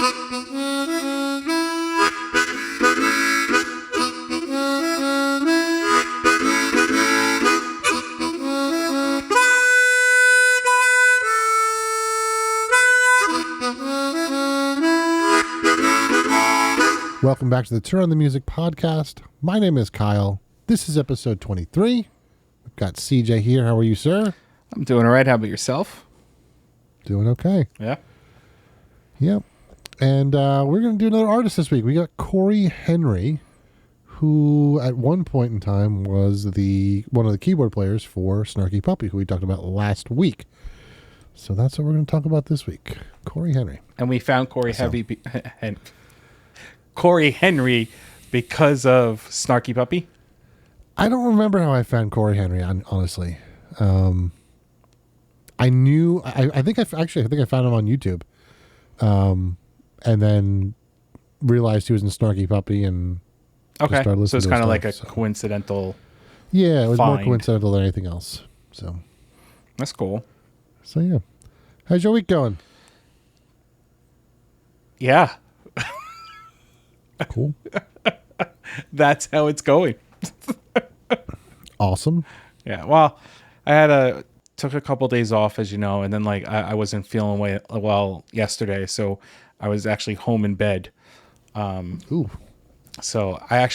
Welcome back to the Turn on the Music podcast. My name is Kyle. This is episode 23. We've got CJ here. How are you, sir? I'm doing all right. How about yourself? Doing okay. Yeah. Yep. And we're going to do another artist this week. We got Cory Henry, who at one point in time was one of the keyboard players for Snarky Puppy, who we talked about last week. So that's what we're going to talk about this week. Cory Henry. And we found Cory Henry because of Snarky Puppy? I don't remember how I found Cory Henry, honestly. I knew, I think I found him on YouTube. And then realized he was in Snarky Puppy and okay. started listening So it's to kind of his like stuff, a coincidental. Yeah, it was more find. coincidental than anything else. So That's cool. So yeah. How's your week going? Yeah. Cool. That's how it's going. Awesome. Yeah. Well, took a couple days off, as you know, and then I wasn't feeling well yesterday, so I was actually home in bed. Ooh. So I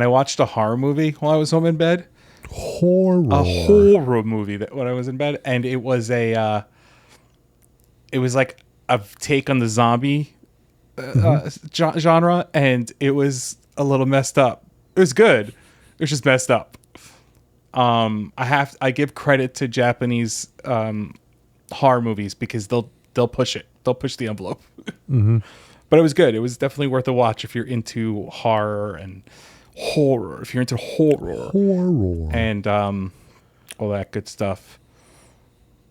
watched a horror movie while I was home in bed. A horror movie when I was in bed, and it was like a take on the zombie genre, and it was a little messed up. It was good. It was just messed up. I give credit to Japanese horror movies because they'll push it. They'll push the envelope. Mm-hmm. But it was good. It was definitely worth a watch if you're into horror and horror. If you're into horror and all that good stuff.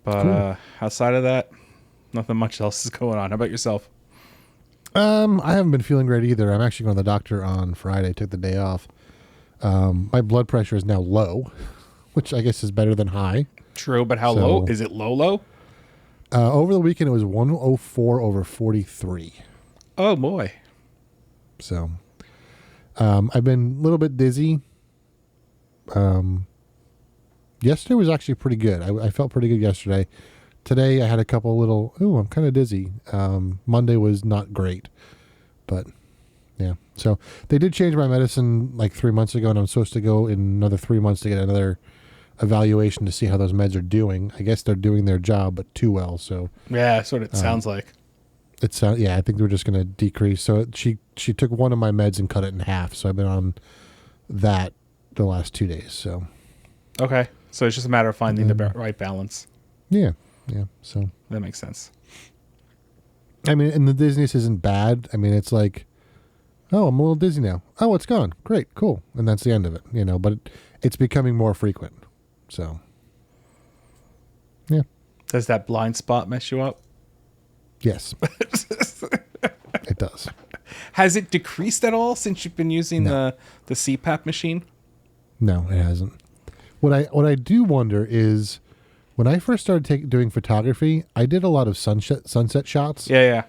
But cool. Outside of that, nothing much else is going on. How about yourself? I haven't been feeling great either. I'm actually going to the doctor on Friday. Took the day off. My blood pressure is now low, which I guess is better than high. True, but how low? Is it low? Over the weekend, it was 104/43. Oh, boy. So, I've been a little bit dizzy. Yesterday was actually pretty good. I felt pretty good yesterday. Today, I had a couple I'm kind of dizzy. Monday was not great, but yeah. So they did change my medicine like 3 months ago, and I'm supposed to go in another 3 months to get another evaluation to see how those meds are doing. I guess they're doing their job, but too well. So yeah, that's what it sounds like. I think they're just going to decrease. So she took one of my meds and cut it in half. So I've been on that the last 2 days. So okay, so it's just a matter of finding the right balance. Yeah. So that makes sense. I mean, and the dizziness isn't bad. I mean, it's like, oh, I'm a little dizzy now. Oh, it's gone. Great, cool, and that's the end of it. But it's becoming more frequent. So yeah. Does that blind spot mess you up? Yes. It does. Has it decreased at all since you've been using the CPAP machine? No, it hasn't. What I do wonder is when I first started doing photography, I did a lot of sunset shots. Yeah.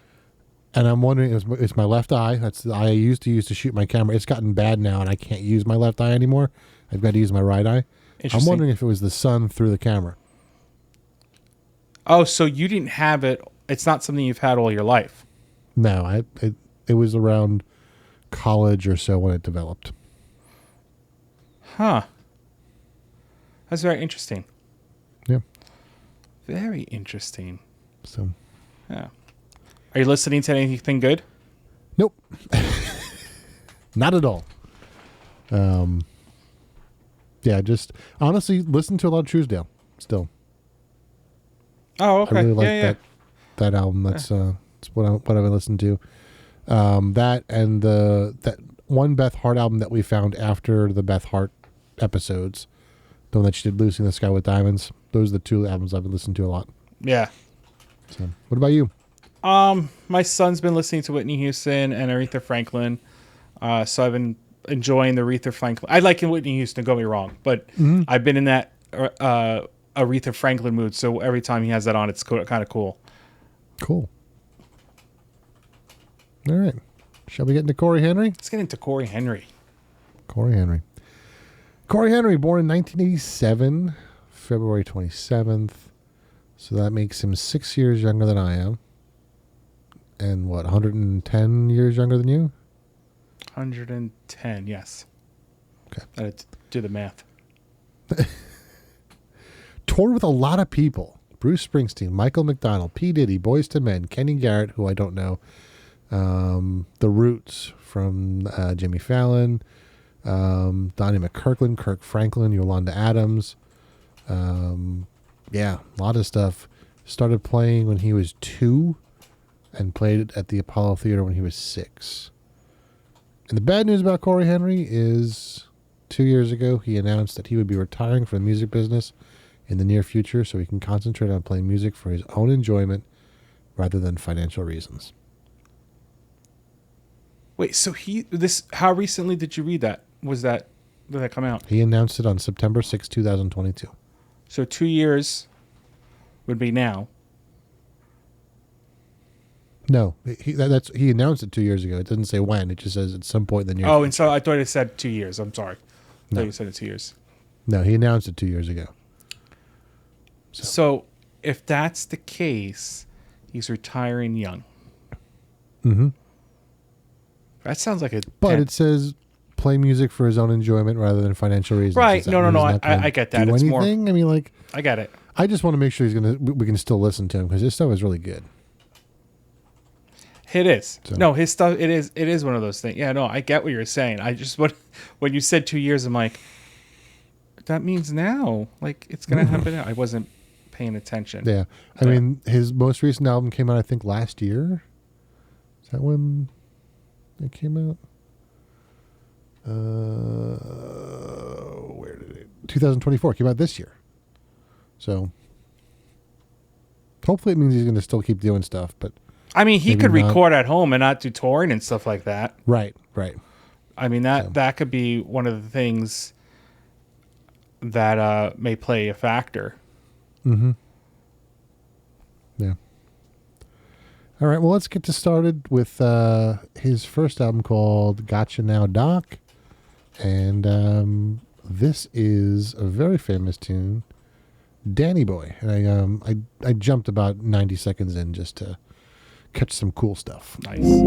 And I'm wondering, it's my left eye. That's the eye I used to shoot my camera. It's gotten bad now, and I can't use my left eye anymore. I've got to use my right eye. I'm wondering if it was the sun through the camera. Oh, so you didn't have it. It's not something you've had all your life. No, it was around college or so when it developed. Huh. That's very interesting. Yeah. Very interesting. So. Yeah. Are you listening to anything good? Nope. Not at all. Yeah, just honestly listen to a lot of Truesdale still. Oh, okay. I really like that album. That's what I've been listening to. That and that one Beth Hart album that we found after the Beth Hart episodes, the one that she did, Lucy in the Sky with Diamonds. Those are the two albums I've been listening to a lot. Yeah. So, what about you? My son's been listening to Whitney Houston and Aretha Franklin. So I've been enjoying the Aretha Franklin. I like Whitney Houston, don't get me wrong, but I've been in that Aretha Franklin mood. So every time he has that on, it's kind of cool. Cool. All right. Shall we get into Cory Henry? Let's get into Cory Henry. Cory Henry. Cory Henry, born in 1987, February 27th. So that makes him 6 years younger than I am. And what, 110 years younger than you? 110, yes. Okay. I had to do the math. Toured with a lot of people. Bruce Springsteen, Michael McDonald, P. Diddy, Boyz II Men, Kenny Garrett, who I don't know, The Roots from Jimmy Fallon, Donnie McClurkin, Kirk Franklin, Yolanda Adams. Yeah, a lot of stuff. Started playing when he was 2 and played at the Apollo Theater when he was 6. And the bad news about Cory Henry is 2 years ago he announced that he would be retiring from the music business in the near future so he can concentrate on playing music for his own enjoyment rather than financial reasons. Wait, so how recently did you read that? Did that come out? He announced it on September 6, 2022. So 2 years would be now. No, he announced it 2 years ago. It doesn't say when. It just says at some point in the near Oh, future. and so I thought it said 2 years. I'm sorry. I No. thought you said it 2 years. No, he announced it 2 years ago. So if that's the case, he's retiring young. Mm-hmm. That sounds like But it says play music for his own enjoyment rather than financial reasons. Right. No. I get that. Do It's anything? more. I mean, like, I get it. I just want to make sure we can still listen to him because his stuff is really good. It is. So. No, his stuff. It is one of those things. Yeah. No, I get what you're saying. I just when you said 2 years, I'm like, that means now. Like it's gonna happen now. I wasn't paying attention. Yeah. I mean, his most recent album came out, I think, last year. Is that when it came out? Where did it? 2024 came out this year. So hopefully it means he's going to still keep doing stuff. But I mean, he could not. record at home and not do touring and stuff like that. Right. I mean, that could be one of the things that may play a factor. Mm-hmm. Yeah. All right. Well, let's get started with his first album called Gotcha Now, Doc. And this is a very famous tune, Danny Boy. And I jumped about 90 seconds in just to catch some cool stuff. Nice.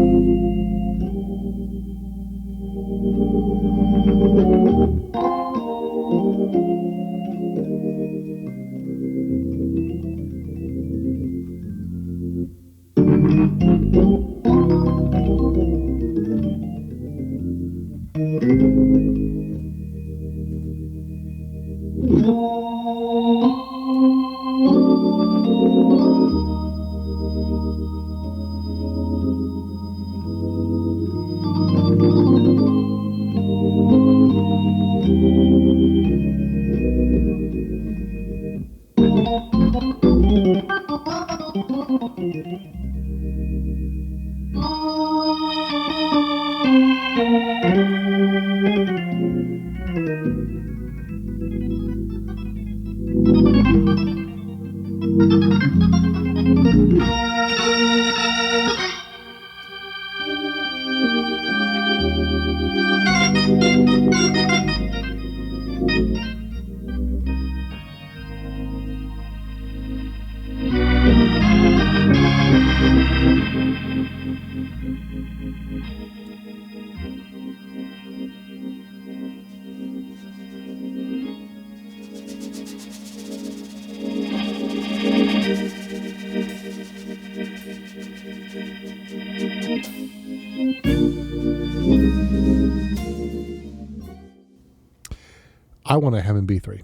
I want a Hammond B3.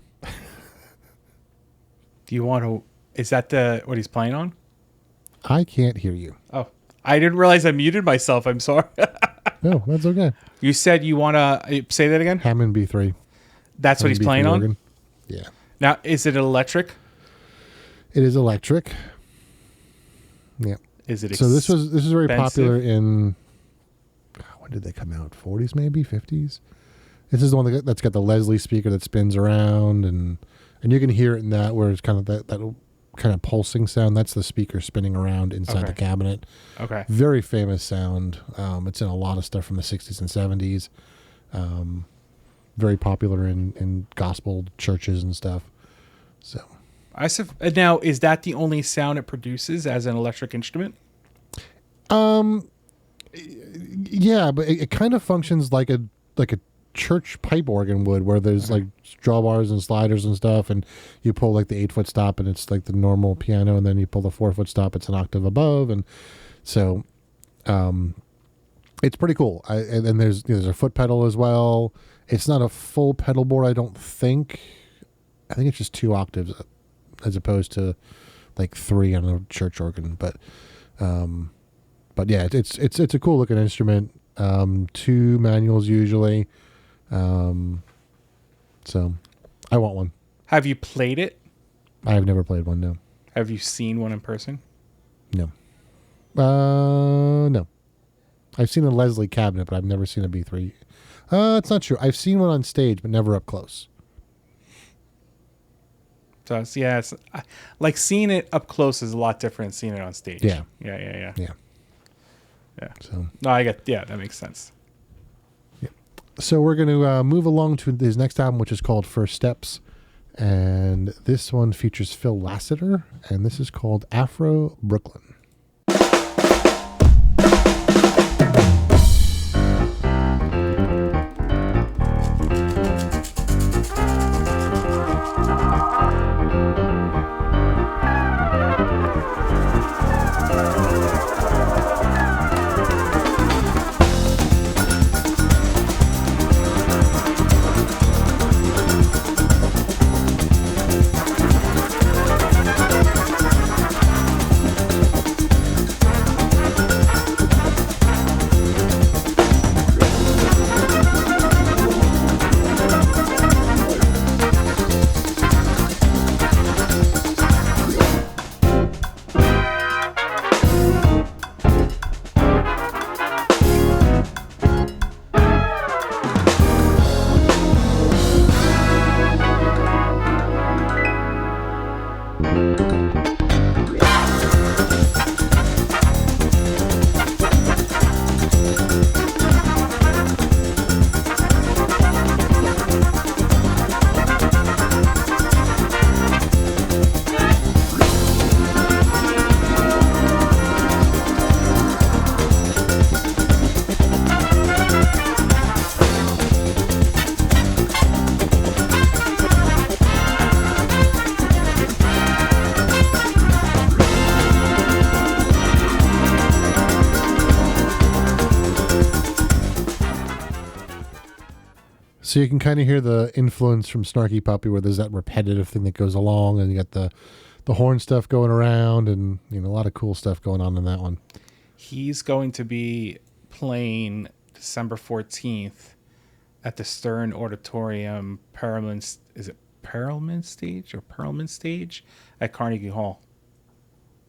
Do you want to? Is that what he's playing on? I can't hear you. Oh, I didn't realize I muted myself. I'm sorry. No, that's okay. You said you want to say that again? Hammond B3. That's what he's playing on? Organ. Yeah. Now, is it electric? It is electric. Yeah. Is it So this is very expensive? popular in, when did they come out? 40s maybe? 50s? This is the one that's got the Leslie speaker that spins around, and you can hear it in that where it's kind of that kind of pulsing sound. That's the speaker spinning around inside the cabinet. Okay. Very famous sound. It's in a lot of stuff from the 60s and 70s. Very popular in gospel churches and stuff. So, now, is that the only sound it produces as an electric instrument? Yeah, but it kind of functions like a church pipe organ would, where there's like drawbars and sliders and stuff, and you pull like the 8-foot stop, and it's like the normal piano, and then you pull the 4-foot stop, it's an octave above, and so it's pretty cool. And then there's a foot pedal as well. It's not a full pedal board, I don't think. I think it's just 2 octaves as opposed to like 3 on a church organ. But yeah, it's a cool looking instrument. 2 manuals usually. So I want one. Have you played it? I have never played one. No. Have you seen one in person? No. No. I've seen a Leslie cabinet, but I've never seen a B3. It's not true. I've seen one on stage, but never up close. So it's like seeing it up close is a lot different than seeing it on stage. Yeah. Yeah. So no, I get. Yeah, that makes sense. Yeah. So we're going to move along to his next album, which is called First Steps, and this one features Phil Lassiter, and this is called Afro Brooklyn. So you can kind of hear the influence from Snarky Puppy, where there's that repetitive thing that goes along, and you got the horn stuff going around, and a lot of cool stuff going on in that one. He's going to be playing December 14th at the Stern Auditorium Perelman Stage at Carnegie Hall.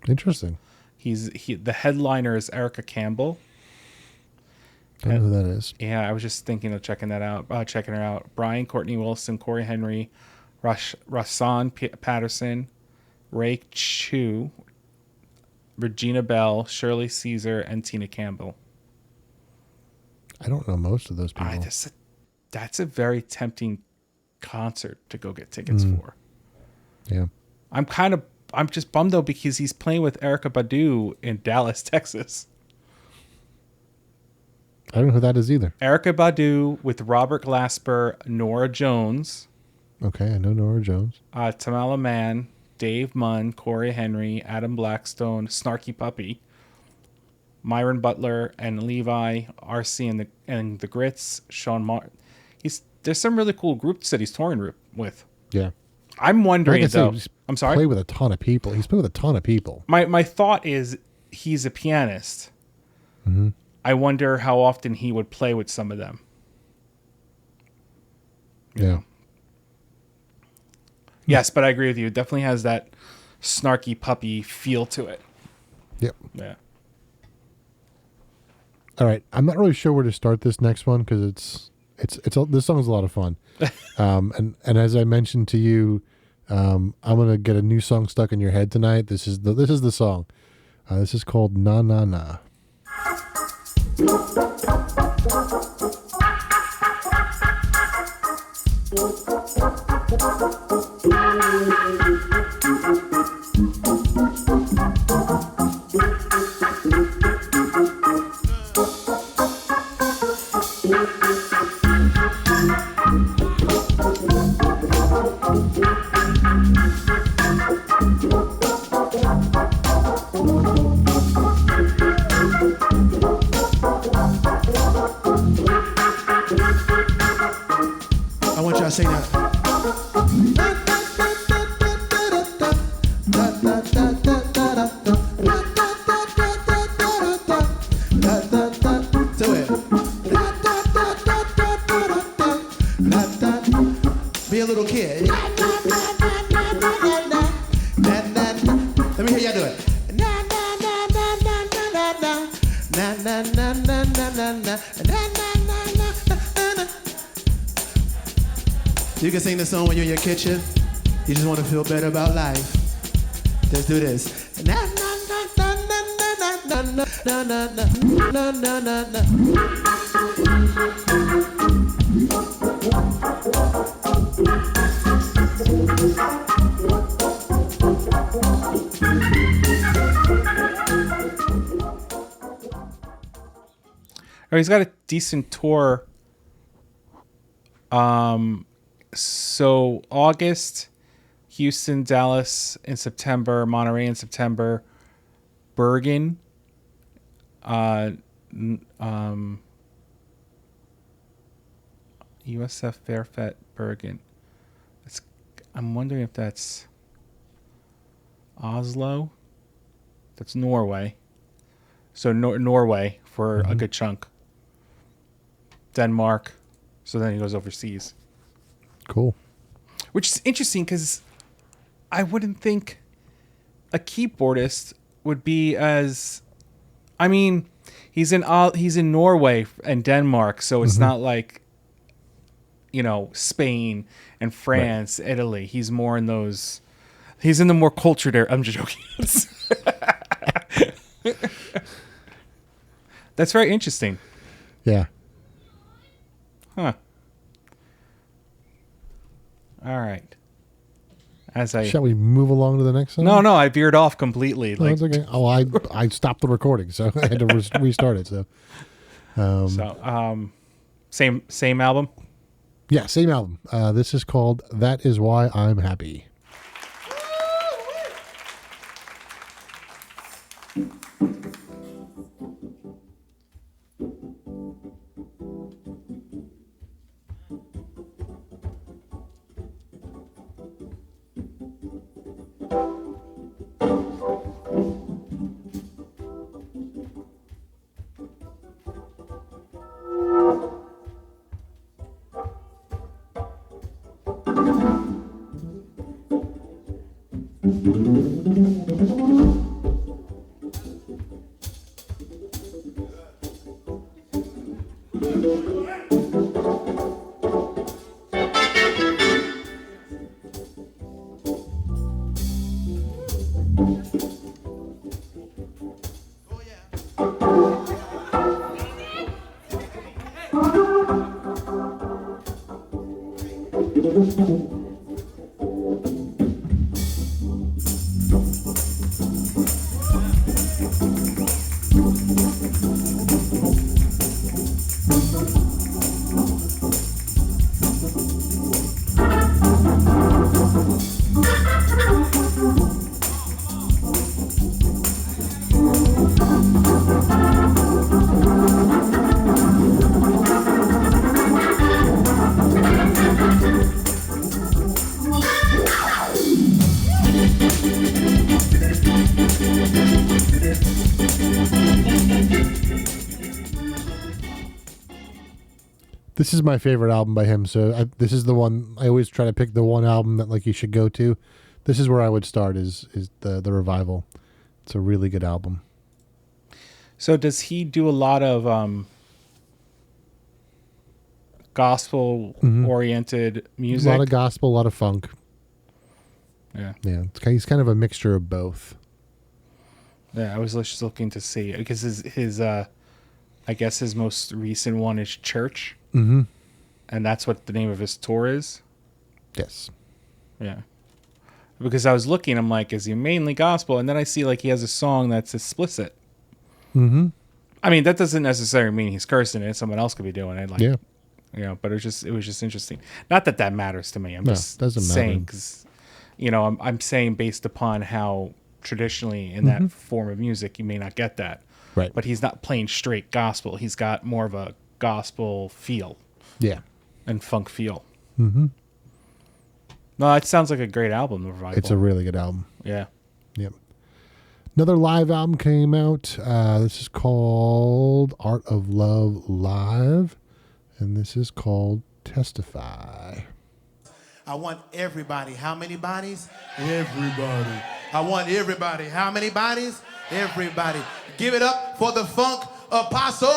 Interesting. The headliner is Erica Campbell. I don't know who that is. Yeah, I was just thinking of checking her out. Brian Courtney Wilson, Cory Henry, Rasan Patterson, Ray Chu, Regina Bell, Shirley Caesar, and Tina Campbell. I don't know most of those people. That's a very tempting concert to go get tickets for. Yeah. I'm just bummed though, because he's playing with Erykah Badu in Dallas, Texas. I don't know who that is either. Erykah Badu with Robert Glasper, Norah Jones. Okay, I know Norah Jones. Tamala Mann, Dave Munn, Cory Henry, Adam Blackstone, Snarky Puppy, Myron Butler, and Levi, RC and the Grits, Sean Martin. There's some really cool groups that he's touring with. Yeah. I'm wondering though. I'm sorry. Play with a ton of people. He's played with a ton of people. My thought is he's a pianist. Mm-hmm. I wonder how often he would play with some of them. Yeah. Yes, but I agree with you. It definitely has that Snarky Puppy feel to it. Yep. Yeah. All right. I'm not really sure where to start this next one, because this song's a lot of fun. And as I mentioned to you I'm gonna get a new song stuck in your head tonight. This is the song. This is called Na Na Na. I want y'all to sing that. Do it. Be a little kid. Let me hear y'all do it. You can sing this song when you're in your kitchen. You just want to feel better about life. Let's do this. Oh, he's got a decent tour. So August, Houston, Dallas in September, Monterey in September, Bergen, USF Fairfet Bergen. I'm wondering if that's Oslo. That's Norway. So Norway for a good chunk. Denmark. So then he goes overseas. Cool. Which is interesting because I wouldn't think a keyboardist would be as. I mean, he's in Norway and Denmark, so it's not like, Spain and France, right. Italy. He's more in those. He's in the more cultured area. I'm just joking. That's very interesting. Yeah. Huh. All right. Shall we move along to the next song? No, I veered off completely. No, it's okay. Oh, I stopped the recording, so I had to restart it. So, same album. Yeah, same album. This is called "That Is Why I'm Happy." This is my favorite album by him, so this is the one I always try to pick, the one album that like you should go to. This is where I would start is the Revival. It's a really good album. So does he do a lot of gospel oriented music? A lot of gospel, a lot of funk. Yeah. Yeah, he's kind of a mixture of both. Yeah, I was just looking to see because his I guess his most recent one is Church. Mm-hmm. And that's what the name of his tour is. Yes. Yeah. Because I was looking, I'm like, is he mainly gospel? And then I see like he has a song that's explicit. Mm-hmm. I mean, that doesn't necessarily mean he's cursing it. Someone else could be doing it. Like, yeah. You know, but it was just interesting. Not that that matters to me. I'm just doesn't saying matter. because, you know, I'm saying based upon how traditionally in that form of music you may not get that. Right. But he's not playing straight gospel. He's got more of a gospel feel. Yeah. And funk feel. Mm-hmm. No, it sounds like a great album, The Revival. It's a really good album. Yeah. Yep. Another live album came out. This is called Art of Love Live. And this is called Testify. I want everybody. How many bodies? Everybody. I want everybody. How many bodies? Everybody. Give it up for the Funk Apostles.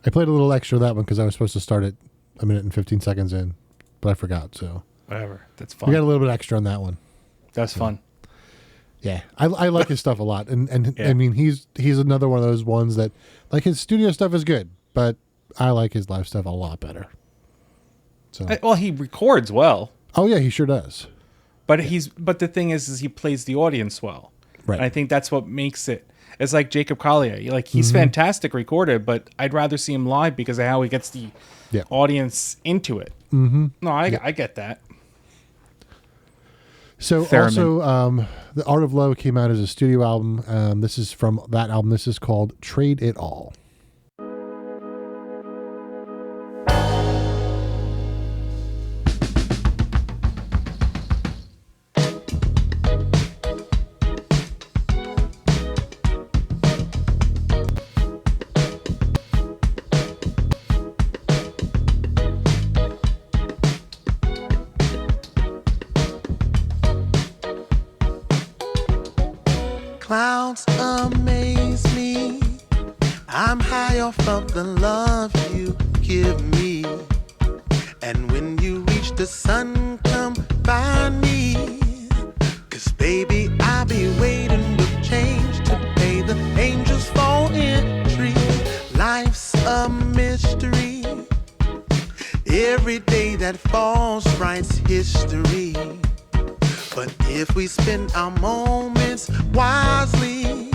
I played a little extra of that one because I was supposed to start it a minute and 15 seconds in, but I forgot. So Whatever. That's fun. we got a little bit extra on that one. That's fun. Yeah, I like his stuff a lot, and Yeah. I mean he's another one of those ones that like his studio stuff is good, but I like his live stuff a lot better. So Well, he records well, oh yeah, he sure does. but the thing is he plays the audience well. Right. And I think that's what makes it. It's like Jacob Collier. Like he's fantastic recorded, but I'd rather see him live because of how he gets the audience into it. Mm-hmm. No, I get that. So Theremin. also, the Art of Love came out as a studio album. This is from that album. This is called Trade It All. Clouds amaze me. I'm high off of the love you give me. And when you reach the sun, come find me. 'Cause baby, I'll be waiting with change to pay the angels for entry. Life's a mystery. Every day that falls writes history. But if we spend our moments wisely,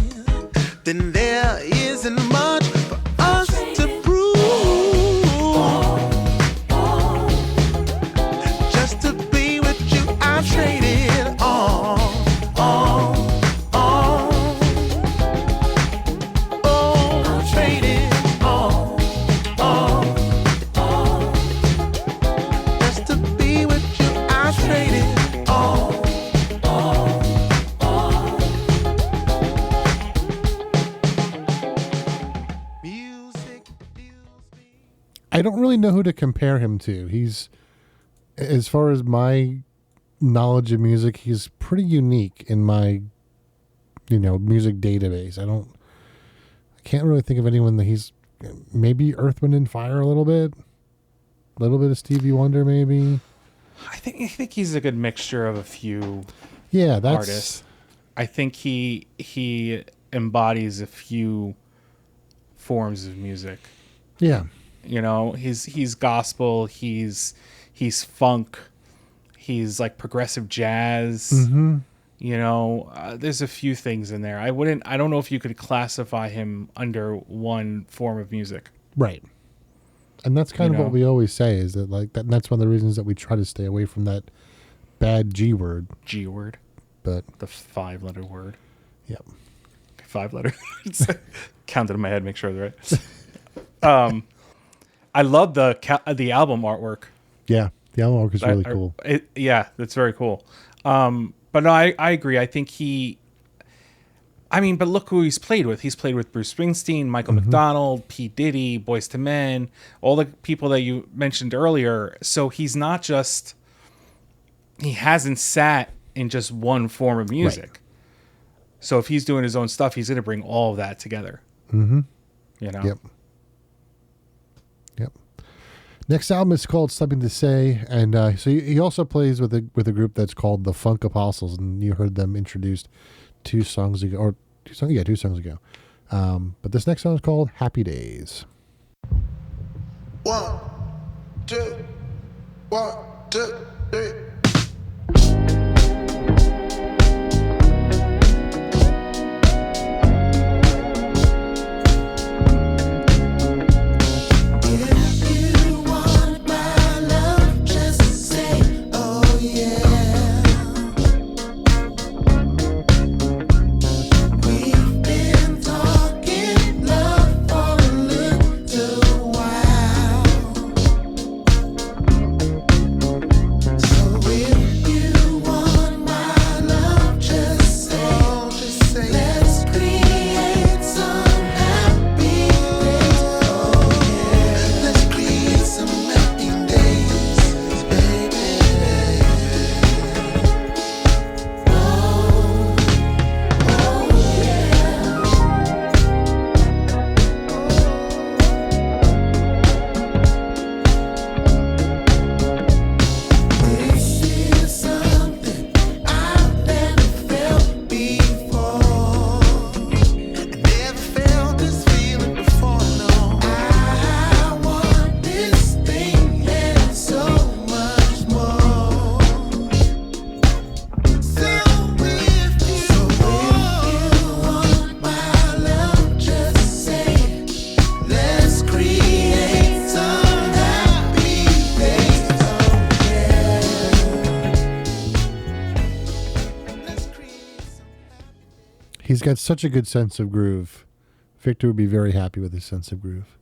then there isn't much for I don't really know who to compare him to. He's, as far as my knowledge of music, he's pretty unique in my, music database. I can't really think of anyone that he's, maybe Earth, Wind and Fire a little bit of Stevie Wonder, maybe. I think he's a good mixture of a few artists. I think he embodies a few forms of music. Yeah. He's gospel, he's funk, he's like progressive jazz. Mm-hmm. There's a few things in there. I don't know if you could classify him under one form of music. Right. And that's kind of what we always say, is that like that, and that's one of the reasons that we try to stay away from that bad G word. G word. But the 5-letter word. Yep. 5 letters. Counted in my head, make sure they're right. I love the album artwork. Yeah, the album artwork is really cool. That's very cool. But no, I agree. I think but look who he's played with. He's played with Bruce Springsteen, Michael McDonald, P. Diddy, Boyz II Men, all the people that you mentioned earlier. So he's not just, he hasn't sat in just one form of music. Right. So if he's doing his own stuff, he's going to bring all of that together. Mm-hmm. Yep. Next album is called Something to Say, and so he also plays with a group that's called the Funk Apostles, and you heard them introduced 2 songs ago. But this next song is called Happy Days. 1, 2, 1, 2, 3. He's got such a good sense of groove. Victor would be very happy with his sense of groove.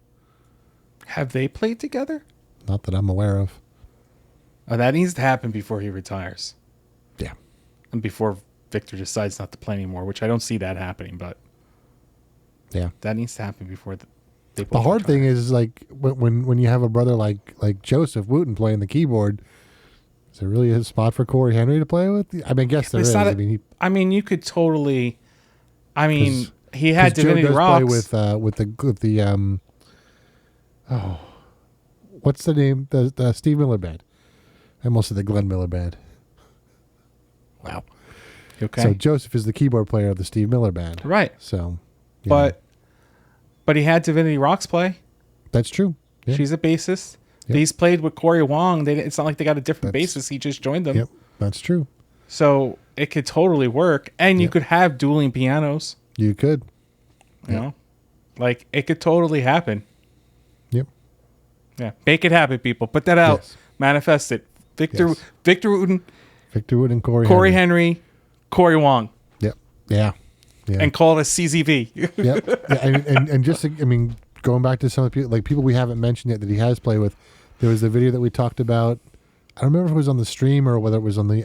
Have they played together? Not that I'm aware of. Oh, that needs to happen before he retires. Yeah. And before Victor decides not to play anymore, which I don't see that happening, but yeah, that needs to happen before they both The hard retire. thing is like when you have a brother like Joseph Wooten playing the keyboard, is there really a spot for Cory Henry to play with? I mean, I guess there is. You could totally. He had Divinity Joe does Rocks play with the what's the name? The Steve Miller Band. I almost said the Glenn Miller Band. Wow. Okay. So Joseph is the keyboard player of the Steve Miller Band. Right. So, but he had Divinity Rocks play. That's true. Yeah. She's a bassist. Yep. He's played with Corey Wong. It's not like they got a different bassist. He just joined them. Yep, that's true. So it could totally work, and you could have dueling pianos. You could. You know, like it could totally happen. Yep. Yeah, make it happen, people. Put that out. Yes. Manifest it. Victor Wooten, Cory Henry, Corey Wong. Yep. Yeah. And call it a CZV. Yep. Yeah, and just, going back to some of the people we haven't mentioned yet that he has played with, there was the video that we talked about. I don't remember if it was on the stream or whether it was on the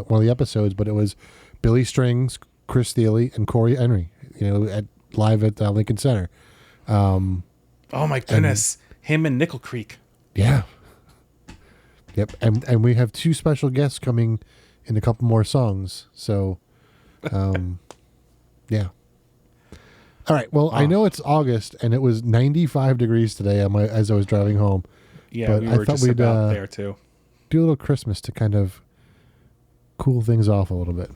one of the episodes, but it was Billy Strings, Chris Steele, and Cory Henry. Live at Lincoln Center. Oh my goodness! Him and Nickel Creek. Yeah. Yep. And we have 2 special guests coming in a couple more songs. So, yeah. All right. Well, I know it's August, and it was 95 degrees today as I was driving home. Yeah, but we I were thought just we'd about there too. do a little Christmas to kind of cool things off a little bit.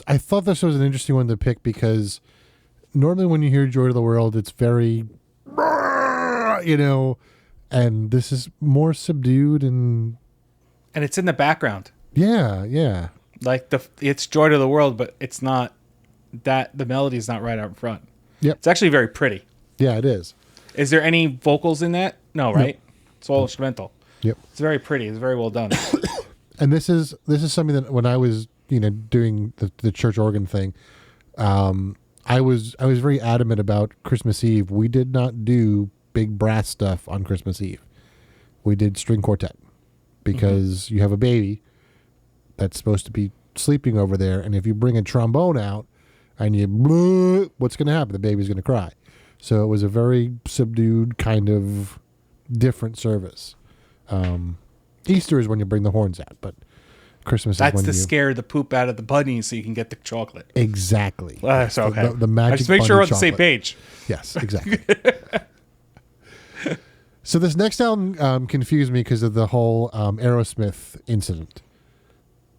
I thought this was an interesting one to pick because normally when you hear Joy to the World, it's very, and this is more subdued and it's in the background. Yeah. Like it's Joy to the World, but it's not that the melody's not right out front. Yep. It's actually very pretty. Yeah, it is. Is there any vocals in that? No, right? Nope. It's all instrumental. Yep. It's very pretty. It's very well done. And this is something that when I was doing the church organ thing, I was very adamant about Christmas Eve. We did not do big brass stuff on Christmas Eve. We did string quartet because you have a baby that's supposed to be sleeping over there, and if you bring a trombone out and what's going to happen? The baby's going to cry. So it was a very subdued kind of different service. Easter is when you bring the horns out, but Christmas That's is when to scare the poop out of the bunnies so you can get the chocolate. Exactly. So okay. The magic. Just make sure we're on the same chocolate. page. Yes, exactly. So this next album confused me because of the whole Aerosmith incident.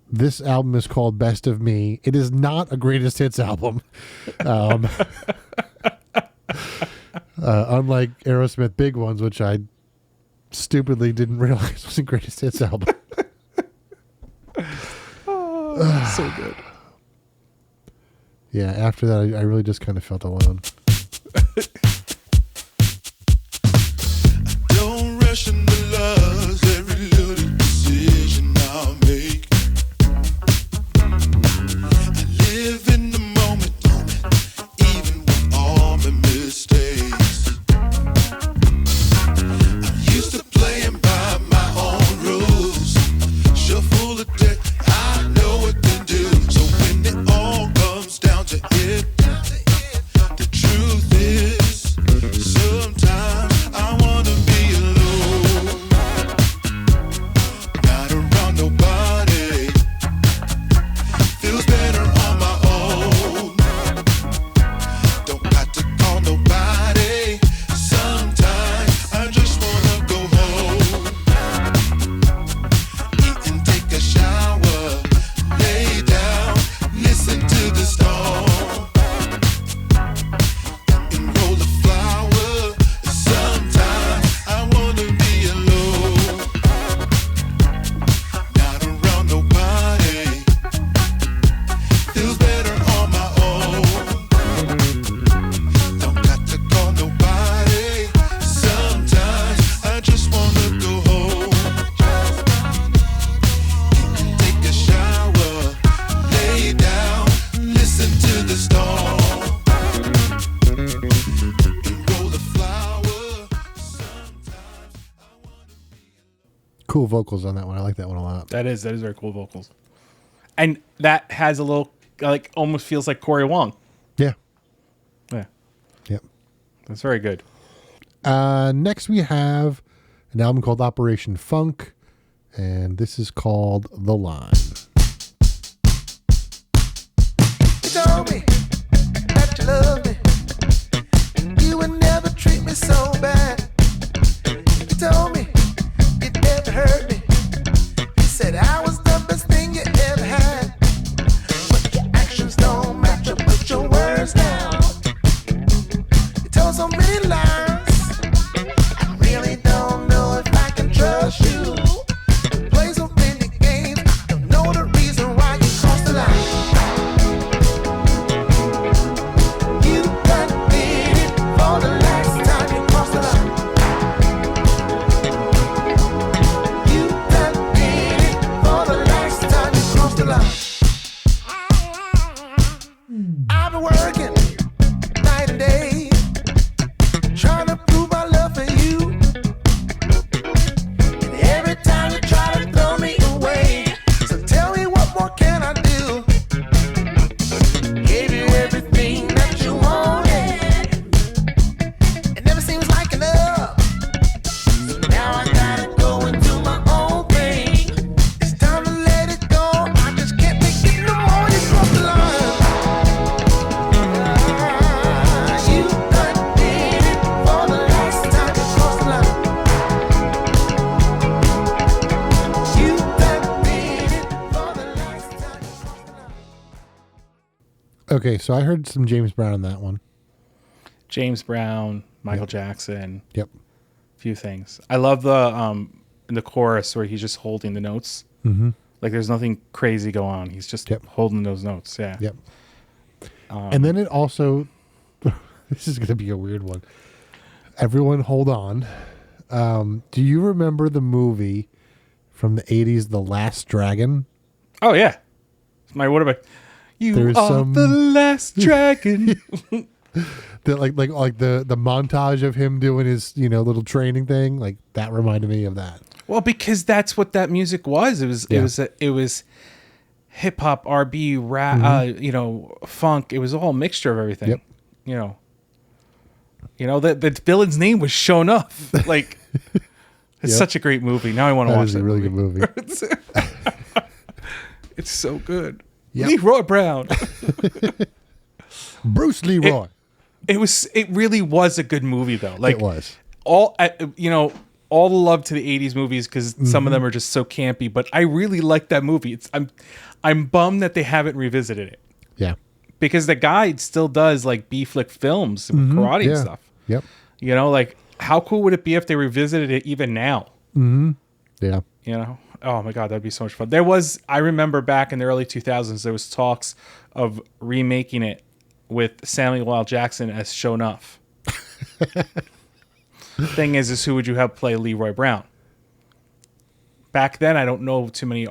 This album is called Best of Me. It is not a greatest hits album. Unlike Aerosmith Big Ones, which I stupidly didn't realize was a greatest hits album. So good. Yeah, after that, I really just kind of felt alone. Don't rush into love, every little decision I'll make. I live in the moment, even with all my mistakes. I'm used to playing by my own rules. Shuffle the deck, I know what to do. So when it all comes down to it, the truth Cool vocals on that one. I like that one a lot. That is very cool vocals. And that has a little, like, almost feels like Corey Wong. Yeah. Yeah. Yep. That's very good. Next we have an album called Operation Funk, and this is called The Line. You told me that you love me. You would never treat me so bad. You told me you'd never hurt me. You said I was the best thing you ever had. But your actions don't match up with your words now. You told so many lies. I really don't know if I can trust you. Play so many games. I don't know the reason why you crossed the line. You done did it for the last time you crossed the line. You done did it for the last time you crossed the line. I've been working night and day, trying to prove my love for you. And every time you try to throw me away, so tell me what more can I do? Gave you everything that you wanted. It never seems like enough. So now I gotta go and do my own thing. It's time to let it go. I just can't take it no more. You crossed the line. You done did it for the last time. You crossed the line. You done did it for the last time. You crossed the line. Okay, so I heard some James Brown on that one. James Brown, Michael Jackson, Yep. a few things. I love the in the chorus where he's just holding the notes. Mm-hmm. Like there's nothing crazy going on. He's just Yep. holding those notes. Yeah. Yep. And then it also, this is going to be a weird one. Everyone hold on. Do you remember the movie from the 80s, The Last Dragon? Oh yeah. What about you? There's are some- the last dragon. Like the montage of him doing his, little training thing, like that reminded me of that. Well, because that's what that music was. It was hip hop, R&B, rap, funk. It was a whole mixture of everything. Yep. The villain's name was Shown Enough. Like, it's Yep. such a great movie. Now I want to That watch is that a really good movie. It's so good. Yep. Leroy Brown. Bruce Leroy. It really was a good movie though. Like It was. all the love to the 80s movies because some of them are just so campy, but I really like that movie. I'm bummed that they haven't revisited it Yeah. because the guy still does like B-flick films with karate and stuff. Yep. Like how cool would it be if they revisited it even now? Yeah. Oh my God, that'd be so much fun. I remember back in the early 2000s, there was talks of remaking it with Samuel L. Jackson as Shown Enough. Thing is who would you have play Leroy Brown? Back then, I don't know too many,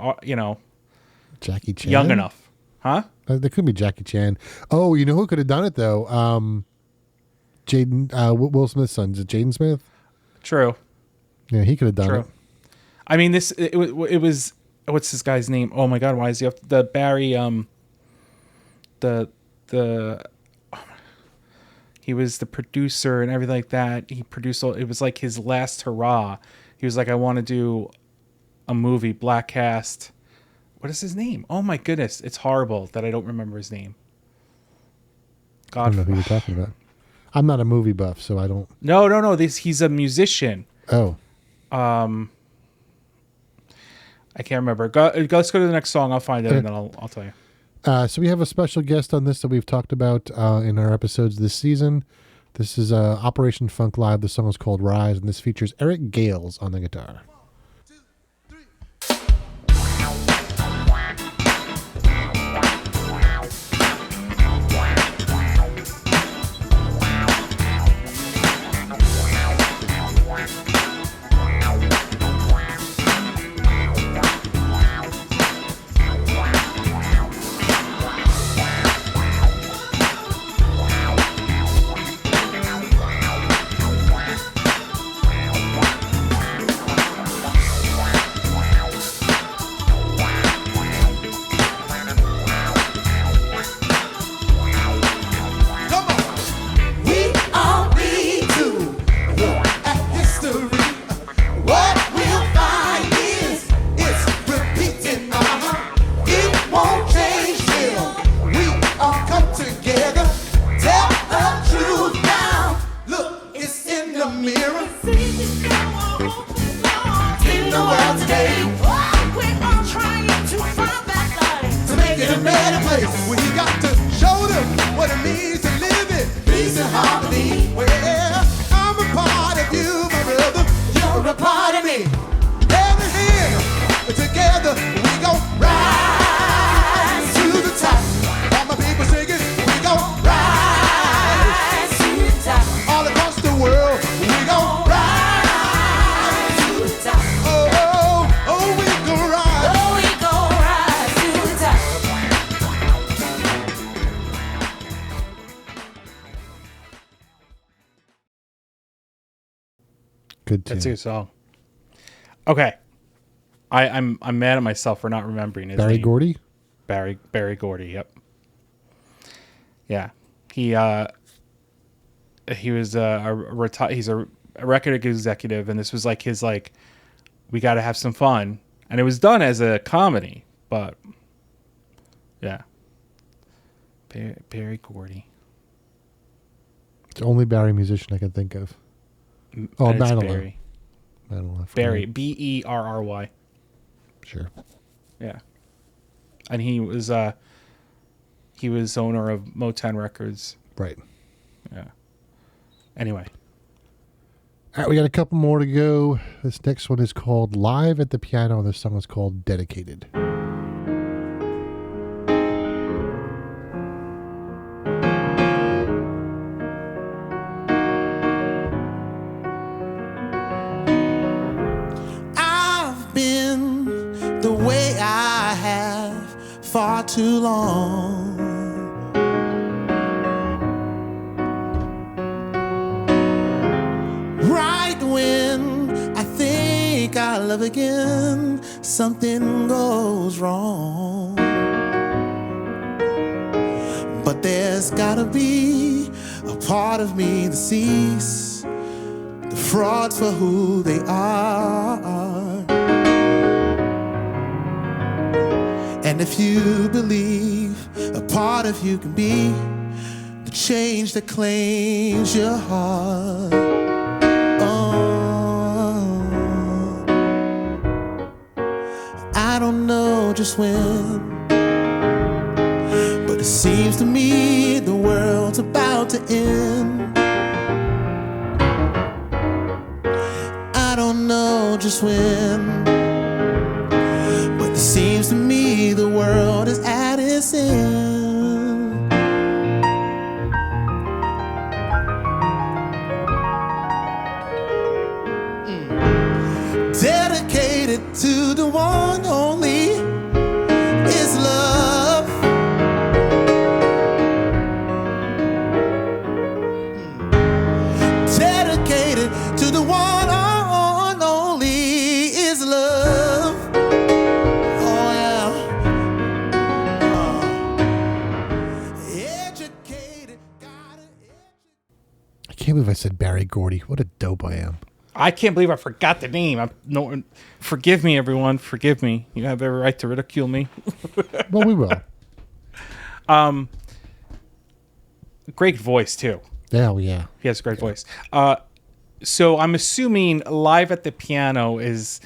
Jackie Chan. young enough. Huh? There could be Jackie Chan. Oh, you know who could have done it though? Jaden, Will Smith's son. Is it Jaden Smith? True. Yeah, he could have done True. it. I mean, it was, what's this guy's name? Oh my God, why is he up? The Barry, he was the producer and everything like that. He produced it was like his last hurrah. He was like, I want to do a movie, black cast. What is his name? Oh my goodness. It's horrible that I don't remember his name. I don't know God. who you're talking about. I'm not a movie buff, so I don't. No. He's a musician. Oh, I can't remember. Let's go to the next song. I'll find it and then I'll tell you. so we have a special guest on this that we've talked about in our episodes this season. This is Operation Funk Live. The song is called Rise, and this features Eric Gales on the guitar. the mirror. In the world today, We're all trying to find that light to make it a better place. We got to show them what it means to live in peace and harmony. Well, I'm a part of you, my brother. You're a part of me. Hand in hand, together we go rise to the top. All my people singing, we go rise to the top. all across the world. We go rise To the top. we go rise. Oh, we go rise to the top. Good tune. That's a good song. Okay. I'm mad at myself for not remembering his Barry name. Gordy? Barry Gordy, yep. Yeah. He was he's a record executive, and this was like his we got to have some fun, and it was done as a comedy, but yeah. Barry Gordy. It's the only Barry musician I can think of. Oh, And it's Manilow. Barry. Manilow, I forgot. Barry. Berry. Sure. Yeah. And he was owner of Motown Records. Right. Yeah. Anyway. All right, we got a couple more to go. This next one is called Live at the Piano, and this song is called Dedicated. I've been the way I have far too long. Right when I think I love again, something goes wrong. But there's gotta be a part of me that sees the frauds for who they are. And if you believe a part of you can be the change that claims your heart. Oh, I don't know just when, but it seems to me the world's about to end. I don't know just when, but it seems to me the world is at its end. Dedicated to the one only is love. Dedicated to the one only is love. Oh yeah. Educated, gotta I can't believe I said Barry Gordy. What a dope I am. I can't believe I forgot the name. Forgive me, everyone. Forgive me. You have every right to ridicule me. Well, we will. Great voice, too. Yeah, well, yeah. He has a great voice. So I'm assuming Live at the Piano is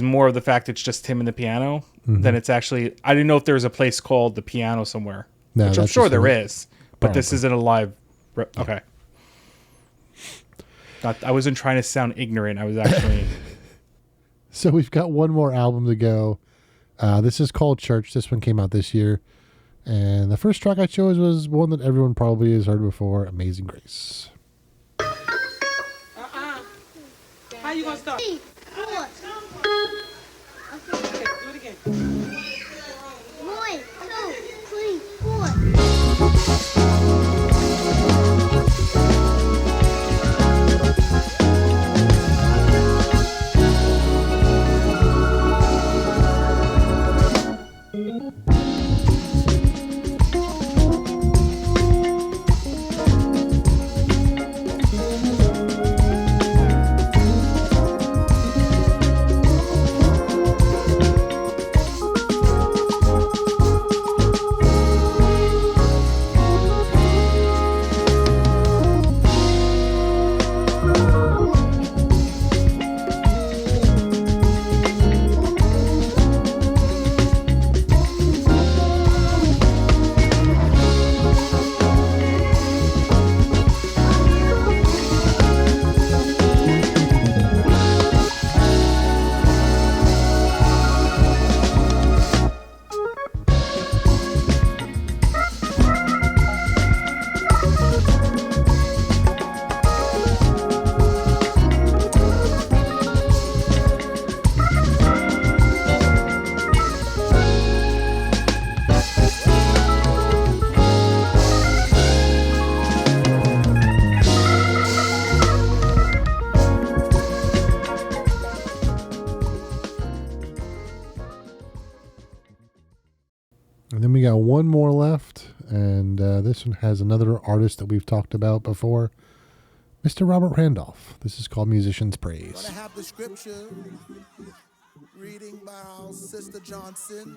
more of the fact it's just him and the piano than it's actually... I didn't know if there was a place called The Piano somewhere. No, which I'm that's sure just there a- is. But this isn't a live... Okay. I wasn't trying to sound ignorant. I was actually... So we've got one more album to go. This is called Church. This one came out this year. And the first track I chose was one that everyone probably has heard before, Amazing Grace. How you gonna start? 3, 4. Okay, do it again. 1, 2, 3, 4. We got one more left, and this one has another artist that we've talked about before, Mr. Robert Randolph. This is called Musician's Praise. Gonna have the scripture reading by our sister Johnson,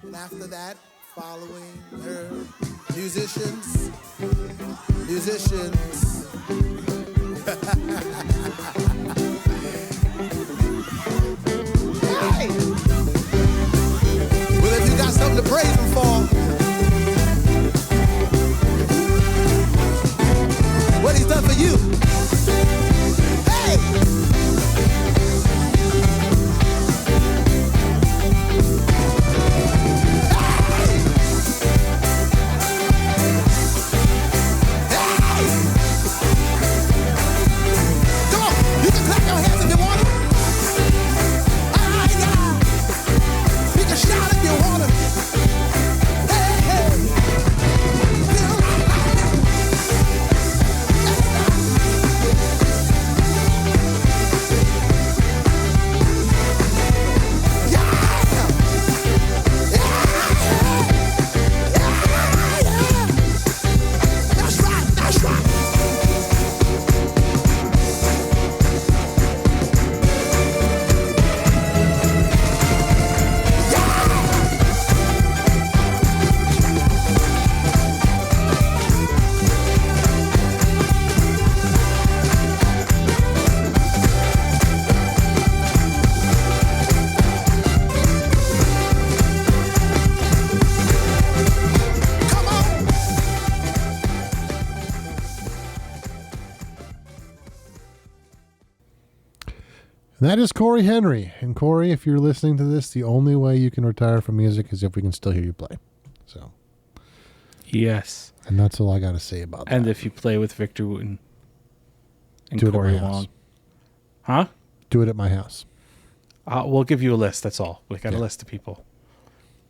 and after that, following her, musicians. Hey! Well, if you got something to praise him for, what he's done for you. Hey! And that is Cory Henry. And Cory, if you're listening to this, the only way you can retire from music is if we can still hear you play. So, yes. And that's all I got to say about that. And if you play with Victor Wooten and Do it at Corey my house. Long. Huh? Do it at my house. We'll give you a list. That's all. We got a list of people.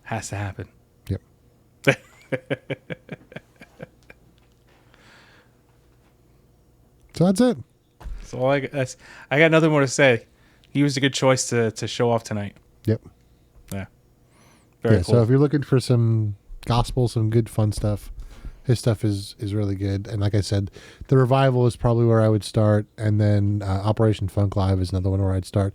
Has to happen. Yep. So that's it. So I got nothing more to say. He was a good choice to show off tonight. Yep. Yeah. Very cool. So if you're looking for some gospel, some good fun stuff, his stuff is really good. And like I said, the Revival is probably where I would start, and then Operation Funk Live is another one where I'd start.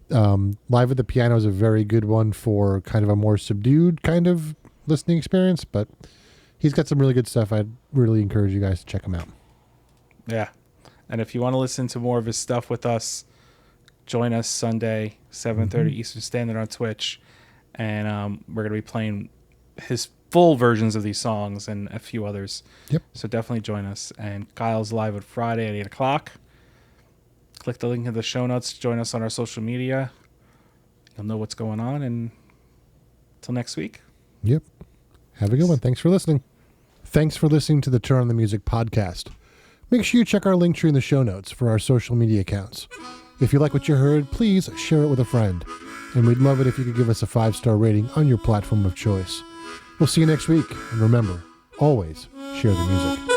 Live at the Piano is a very good one for kind of a more subdued kind of listening experience, but he's got some really good stuff. I'd really encourage you guys to check him out. Yeah. And if you want to listen to more of his stuff with us, join us Sunday, 7:30 Eastern Standard on Twitch. And we're going to be playing his full versions of these songs and a few others. Yep. So definitely join us. And Kyle's live on Friday at 8 o'clock. Click the link in the show notes. Join us on our social media. You'll know what's going on. And until next week. Yep. Have a good one. Thanks for listening. Thanks for listening to the Turn on the Music podcast. Make sure you check our link tree in the show notes for our social media accounts. If you like what you heard, please share it with a friend. And we'd love it if you could give us a 5-star rating on your platform of choice. We'll see you next week. And remember, always share the music.